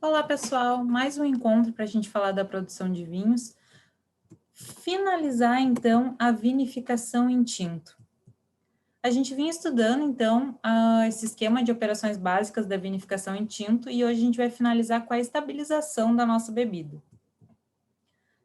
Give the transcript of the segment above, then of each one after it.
Olá, pessoal. Mais um encontro para a gente falar da produção de vinhos. Finalizar, então, a vinificação em tinto. A gente vinha estudando, então, esse esquema de operações básicas da vinificação em tinto e hoje a gente vai finalizar com a estabilização da nossa bebida.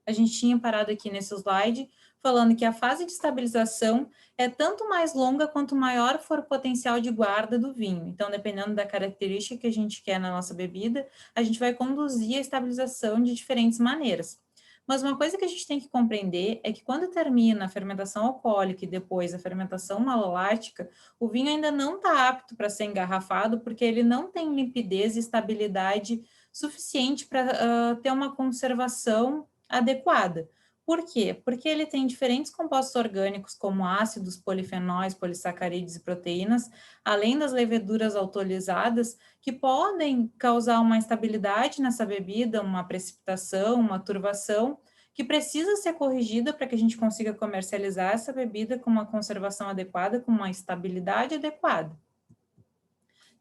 A gente tinha parado aqui nesse slide falando que a fase de estabilização é tanto mais longa quanto maior for o potencial de guarda do vinho. Então, dependendo da característica que a gente quer na nossa bebida, a gente vai conduzir a estabilização de diferentes maneiras. Mas uma coisa que a gente tem que compreender é que quando termina a fermentação alcoólica e depois a fermentação malolática, o vinho ainda não está apto para ser engarrafado porque ele não tem limpidez e estabilidade suficiente para ter uma conservação adequada. Por quê? Porque ele tem diferentes compostos orgânicos, como ácidos, polifenóis, polissacarídeos e proteínas, além das leveduras autorizadas, que podem causar uma instabilidade nessa bebida, uma precipitação, uma turvação, que precisa ser corrigida para que a gente consiga comercializar essa bebida com uma conservação adequada, com uma estabilidade adequada.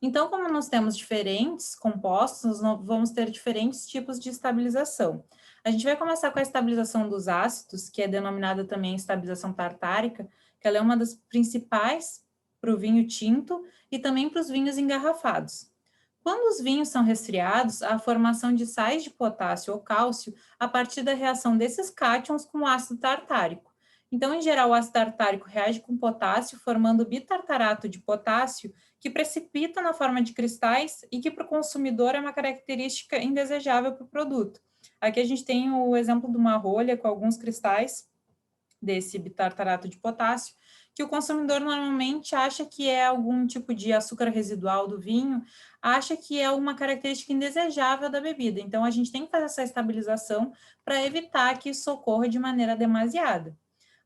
Então, como nós temos diferentes compostos, nós vamos ter diferentes tipos de estabilização. A gente vai começar com a estabilização dos ácidos, que é denominada também estabilização tartárica, que ela é uma das principais para o vinho tinto e também para os vinhos engarrafados. Quando os vinhos são resfriados, há a formação de sais de potássio ou cálcio a partir da reação desses cátions com o ácido tartárico. Então, em geral, o ácido tartárico reage com potássio, formando bitartarato de potássio, que precipita na forma de cristais e que para o consumidor é uma característica indesejável para o produto. Aqui a gente tem o exemplo de uma rolha com alguns cristais desse bitartarato de potássio, que o consumidor normalmente acha que é algum tipo de açúcar residual do vinho, acha que é uma característica indesejável da bebida. Então, a gente tem que fazer essa estabilização para evitar que isso ocorra de maneira demasiada.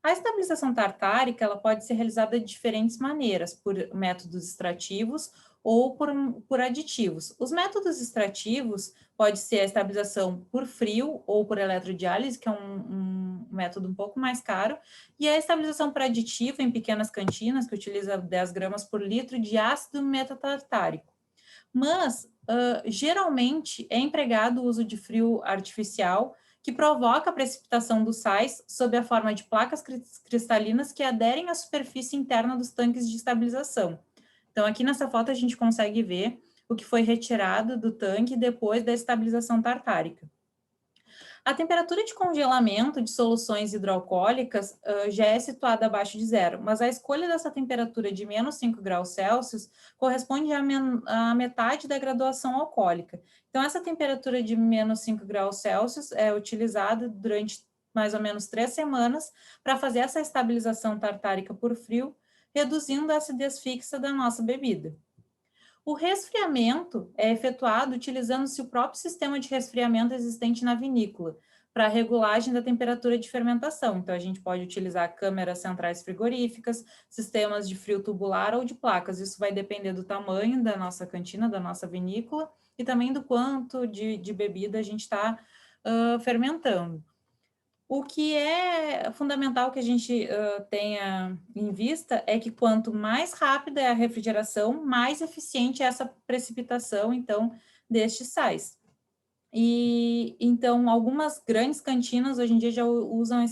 A estabilização tartárica ela pode ser realizada de diferentes maneiras, por métodos extrativos ou por aditivos. Os métodos extrativos pode ser a estabilização por frio ou por eletrodiálise, que é um método um pouco mais caro, e a estabilização por aditivo em pequenas cantinas, que utiliza 10 gramas por litro de ácido metatartárico. Mas, geralmente, é empregado o uso de frio artificial, que provoca a precipitação dos sais sob a forma de placas cristalinas que aderem à superfície interna dos tanques de estabilização. Então, aqui nessa foto a gente consegue ver o que foi retirado do tanque depois da estabilização tartárica. A temperatura de congelamento de soluções hidroalcoólicas já é situada abaixo de zero, mas a escolha dessa temperatura de menos 5 graus Celsius corresponde à metade da graduação alcoólica. Então, essa temperatura de menos 5 graus Celsius é utilizada durante mais ou menos 3 semanas para fazer essa estabilização tartárica por frio, reduzindo a acidez fixa da nossa bebida. O resfriamento é efetuado utilizando-se o próprio sistema de resfriamento existente na vinícola, para a regulagem da temperatura de fermentação. Então, a gente pode utilizar câmeras centrais frigoríficas, sistemas de frio tubular ou de placas. Isso vai depender do tamanho da nossa cantina, da nossa vinícola, e também do quanto de bebida a gente está fermentando. O que é fundamental que a gente tenha em vista é que quanto mais rápida é a refrigeração, mais eficiente é essa precipitação, então, destes sais. E, então, algumas grandes cantinas hoje em dia já usam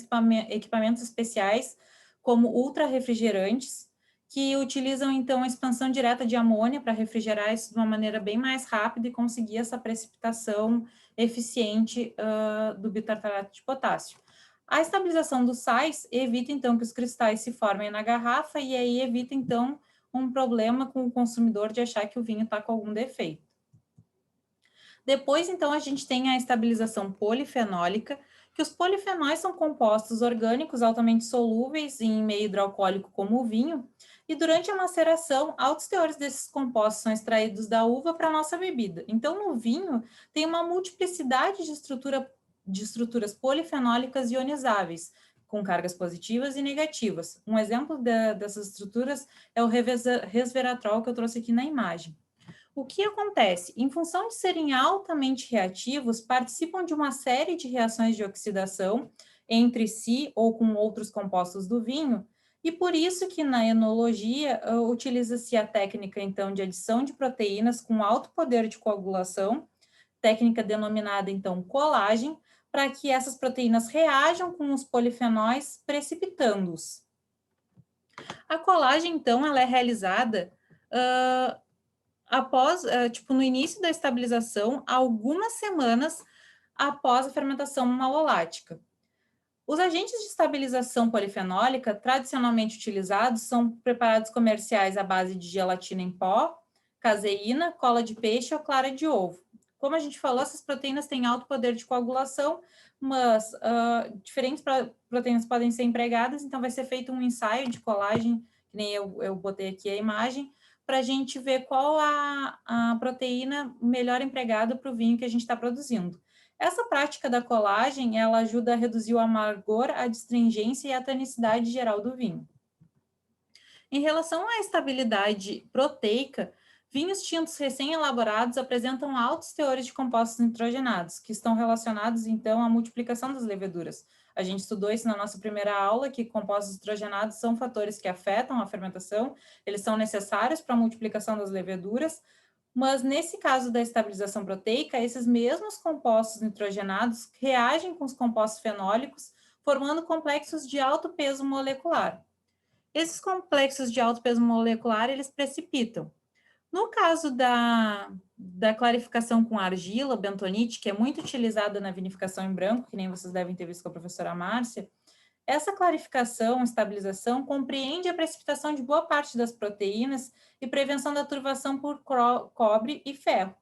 equipamentos especiais, como ultra refrigerantes, que utilizam, então, a expansão direta de amônia para refrigerar isso de uma maneira bem mais rápida e conseguir essa precipitação eficiente do bitartarato de potássio. A estabilização dos sais evita, então, que os cristais se formem na garrafa e aí evita, então, um problema com o consumidor de achar que o vinho está com algum defeito. Depois, então, a gente tem a estabilização polifenólica, que os polifenóis são compostos orgânicos altamente solúveis em meio hidroalcoólico como o vinho, e durante a maceração, altos teores desses compostos são extraídos da uva para a nossa bebida. Então, no vinho, tem uma multiplicidade de estruturas polifenólicas ionizáveis, com cargas positivas e negativas. Um exemplo dessas estruturas é o resveratrol que eu trouxe aqui na imagem. O que acontece? Em função de serem altamente reativos, participam de uma série de reações de oxidação entre si ou com outros compostos do vinho, e por isso que na enologia utiliza-se a técnica, então, de adição de proteínas com alto poder de coagulação, técnica denominada, então, colagem, para que essas proteínas reajam com os polifenóis, precipitando-os. A colagem, então, ela é realizada após, tipo, no início da estabilização, algumas semanas após a fermentação malolática. Os agentes de estabilização polifenólica tradicionalmente utilizados são preparados comerciais à base de gelatina em pó, caseína, cola de peixe ou clara de ovo. Como a gente falou, essas proteínas têm alto poder de coagulação, mas diferentes proteínas podem ser empregadas, então vai ser feito um ensaio de colagem, que nem eu botei aqui a imagem, para a gente ver qual a proteína melhor empregada para o vinho que a gente está produzindo. Essa prática da colagem, ela ajuda a reduzir o amargor, a astringência e a tanicidade geral do vinho. Em relação à estabilidade proteica, vinhos tintos recém-elaborados apresentam altos teores de compostos nitrogenados, que estão relacionados, então, à multiplicação das leveduras. A gente estudou isso na nossa primeira aula, que compostos nitrogenados são fatores que afetam a fermentação, eles são necessários para a multiplicação das leveduras, mas nesse caso da estabilização proteica, esses mesmos compostos nitrogenados reagem com os compostos fenólicos, formando complexos de alto peso molecular. Esses complexos de alto peso molecular, eles precipitam. No caso da clarificação com argila, bentonite, que é muito utilizada na vinificação em branco, que nem vocês devem ter visto com a professora Márcia, essa clarificação, estabilização, compreende a precipitação de boa parte das proteínas e prevenção da turvação por cobre e ferro.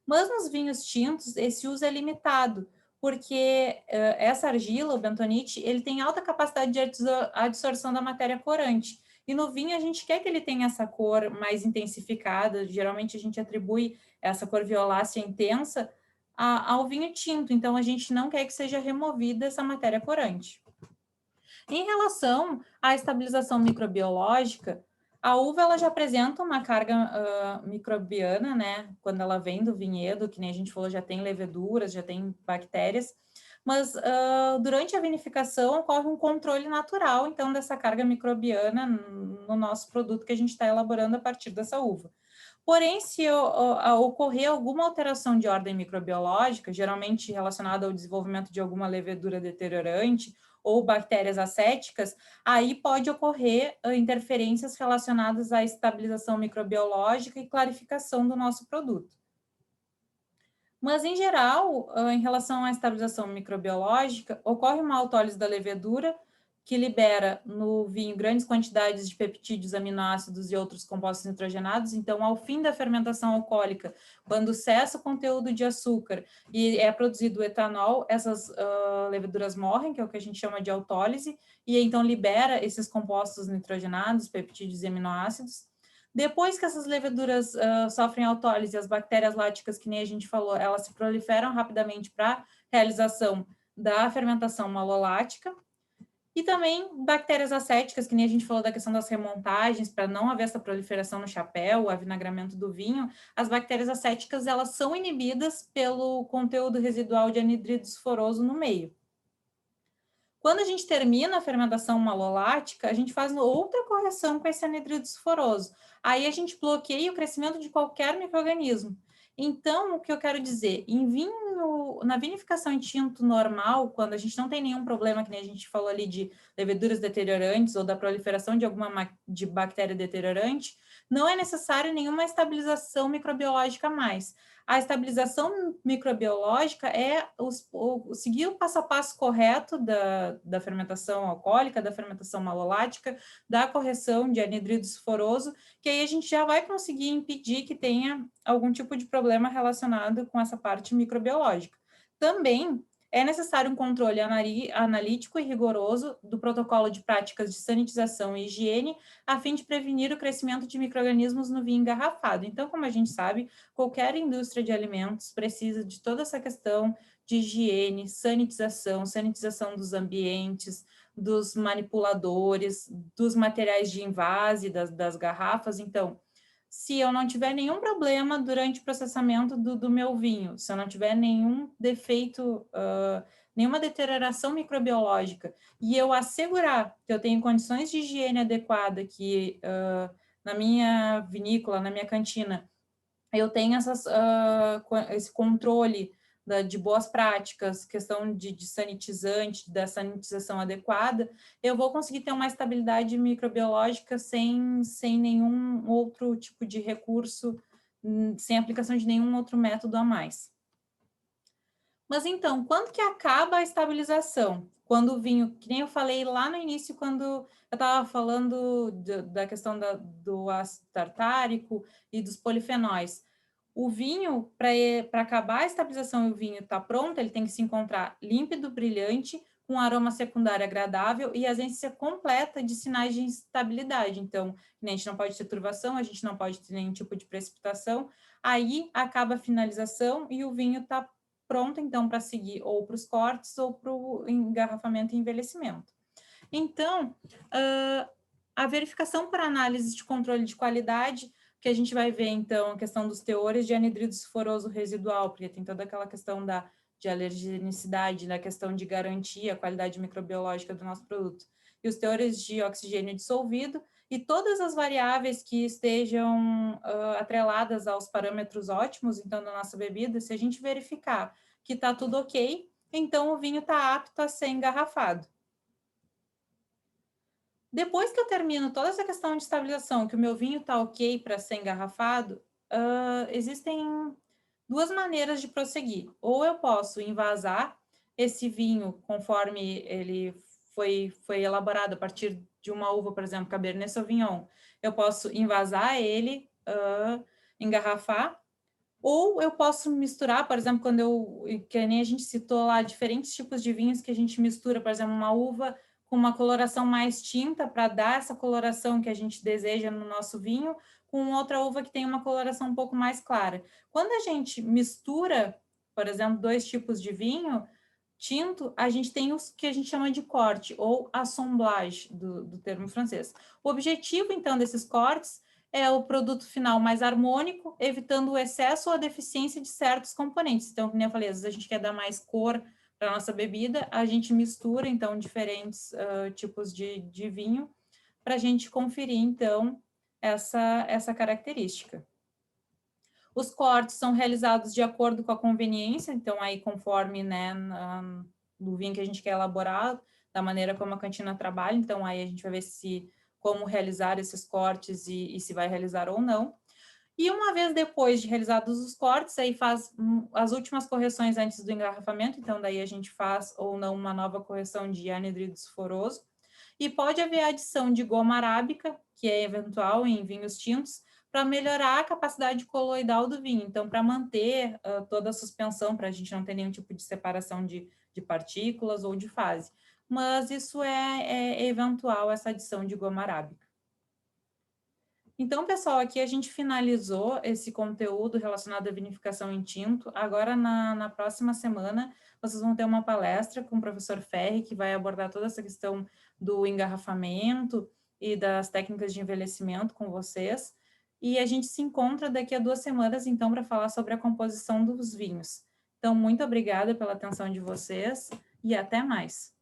Mas nos vinhos tintos, esse uso é limitado, porque essa argila, o bentonite, ele tem alta capacidade de absorção da matéria corante. E no vinho a gente quer que ele tenha essa cor mais intensificada, geralmente a gente atribui essa cor violácea intensa ao vinho tinto, então a gente não quer que seja removida essa matéria corante. Em relação à estabilização microbiológica, a uva ela já apresenta uma carga microbiana, né? Quando ela vem do vinhedo, que nem a gente falou, já tem leveduras, já tem bactérias, mas durante a vinificação ocorre um controle natural, então, dessa carga microbiana no nosso produto que a gente está elaborando a partir dessa uva. Porém, se ocorrer alguma alteração de ordem microbiológica, geralmente relacionada ao desenvolvimento de alguma levedura deteriorante ou bactérias acéticas, aí pode ocorrer interferências relacionadas à estabilização microbiológica e clarificação do nosso produto. Mas, em geral, em relação à estabilização microbiológica, ocorre uma autólise da levedura, que libera no vinho grandes quantidades de peptídeos, aminoácidos e outros compostos nitrogenados. Então, ao fim da fermentação alcoólica, quando cessa o conteúdo de açúcar e é produzido o etanol, essas leveduras morrem, que é o que a gente chama de autólise, e então libera esses compostos nitrogenados, peptídeos e aminoácidos. Depois que essas leveduras sofrem autólise, as bactérias láticas, que nem a gente falou, elas se proliferam rapidamente para realização da fermentação malolática. E também bactérias acéticas, que nem a gente falou da questão das remontagens, para não haver essa proliferação no chapéu, o avinagramento do vinho, as bactérias acéticas, elas são inibidas pelo conteúdo residual de anidrido esforoso no meio. Quando a gente termina a fermentação malolática, a gente faz outra correção com esse anidrido esforoso. Aí a gente bloqueia o crescimento de qualquer micro-organismo. Então, o que eu quero dizer, em vinho, na vinificação em tinto normal, quando a gente não tem nenhum problema, que nem a gente falou ali de leveduras deteriorantes ou da proliferação de alguma de bactéria deteriorante, não é necessário nenhuma estabilização microbiológica a mais. A estabilização microbiológica é seguir o passo a passo correto da fermentação alcoólica, da fermentação malolática, da correção de anidrido esforoso, que aí a gente já vai conseguir impedir que tenha algum tipo de problema relacionado com essa parte microbiológica. Também é necessário um controle analítico e rigoroso do protocolo de práticas de sanitização e higiene, a fim de prevenir o crescimento de micro-organismos no vinho engarrafado. Então, como a gente sabe, qualquer indústria de alimentos precisa de toda essa questão de higiene, sanitização dos ambientes, dos manipuladores, dos materiais de envase, das garrafas. Então, se eu não tiver nenhum problema durante o processamento do meu vinho, se eu não tiver nenhum defeito, nenhuma deterioração microbiológica, e eu assegurar que eu tenho condições de higiene adequada, que na minha vinícola, na minha cantina, eu tenho esse controle de boas práticas, questão de sanitizante, da sanitização adequada, eu vou conseguir ter uma estabilidade microbiológica sem nenhum outro tipo de recurso, sem aplicação de nenhum outro método a mais. Mas então, quando que acaba a estabilização? Quando o vinho, que nem eu falei lá no início, quando eu estava falando da questão do ácido tartárico e dos polifenóis. O vinho, para acabar a estabilização e o vinho estar pronto, ele tem que se encontrar límpido, brilhante, com aroma secundário agradável e ausência completa de sinais de instabilidade. Então, a gente não pode ter turvação, a gente não pode ter nenhum tipo de precipitação. Aí acaba a finalização e o vinho está pronto, então, para seguir ou para os cortes ou para o engarrafamento e envelhecimento. Então, a verificação por análise de controle de qualidade, que a gente vai ver, então, a questão dos teores de anidrido sulfuroso residual, porque tem toda aquela questão de alergenicidade, da questão de garantir a qualidade microbiológica do nosso produto, e os teores de oxigênio dissolvido, e todas as variáveis que estejam atreladas aos parâmetros ótimos, então, da nossa bebida, se a gente verificar que está tudo ok, então o vinho está apto a ser engarrafado. Depois que eu termino toda essa questão de estabilização, que o meu vinho está ok para ser engarrafado, existem duas maneiras de prosseguir. Ou eu posso envasar esse vinho conforme ele foi elaborado a partir de uma uva, por exemplo, Cabernet Sauvignon. Eu posso envasar ele, engarrafar, ou eu posso misturar, por exemplo, que nem a gente citou lá, diferentes tipos de vinhos que a gente mistura, por exemplo, uma uva com uma coloração mais tinta para dar essa coloração que a gente deseja no nosso vinho, com outra uva que tem uma coloração um pouco mais clara. Quando a gente mistura, por exemplo, dois tipos de vinho tinto, a gente tem os que a gente chama de corte, ou assemblage, do termo francês. O objetivo, então, desses cortes é o produto final mais harmônico, evitando o excesso ou a deficiência de certos componentes. Então, como eu falei, às vezes a gente quer dar mais cor para a nossa bebida, a gente mistura, então, diferentes tipos de vinho para a gente conferir, então, essa característica. Os cortes são realizados de acordo com a conveniência, então, aí, conforme, né, do vinho que a gente quer elaborar, da maneira como a cantina trabalha, então, aí a gente vai ver como realizar esses cortes e se vai realizar ou não. E uma vez depois de realizados os cortes, aí faz as últimas correções antes do engarrafamento, então daí a gente faz ou não uma nova correção de anidrido sulfuroso. E pode haver adição de goma arábica, que é eventual em vinhos tintos, para melhorar a capacidade coloidal do vinho. Então, para manter toda a suspensão, para a gente não ter nenhum tipo de separação de partículas ou de fase. Mas isso é eventual, essa adição de goma arábica. Então, pessoal, aqui a gente finalizou esse conteúdo relacionado à vinificação em tinto. Agora, na próxima semana, vocês vão ter uma palestra com o professor Ferri, que vai abordar toda essa questão do engarrafamento e das técnicas de envelhecimento com vocês. E a gente se encontra daqui a 2 semanas, então, para falar sobre a composição dos vinhos. Então, muito obrigada pela atenção de vocês e até mais.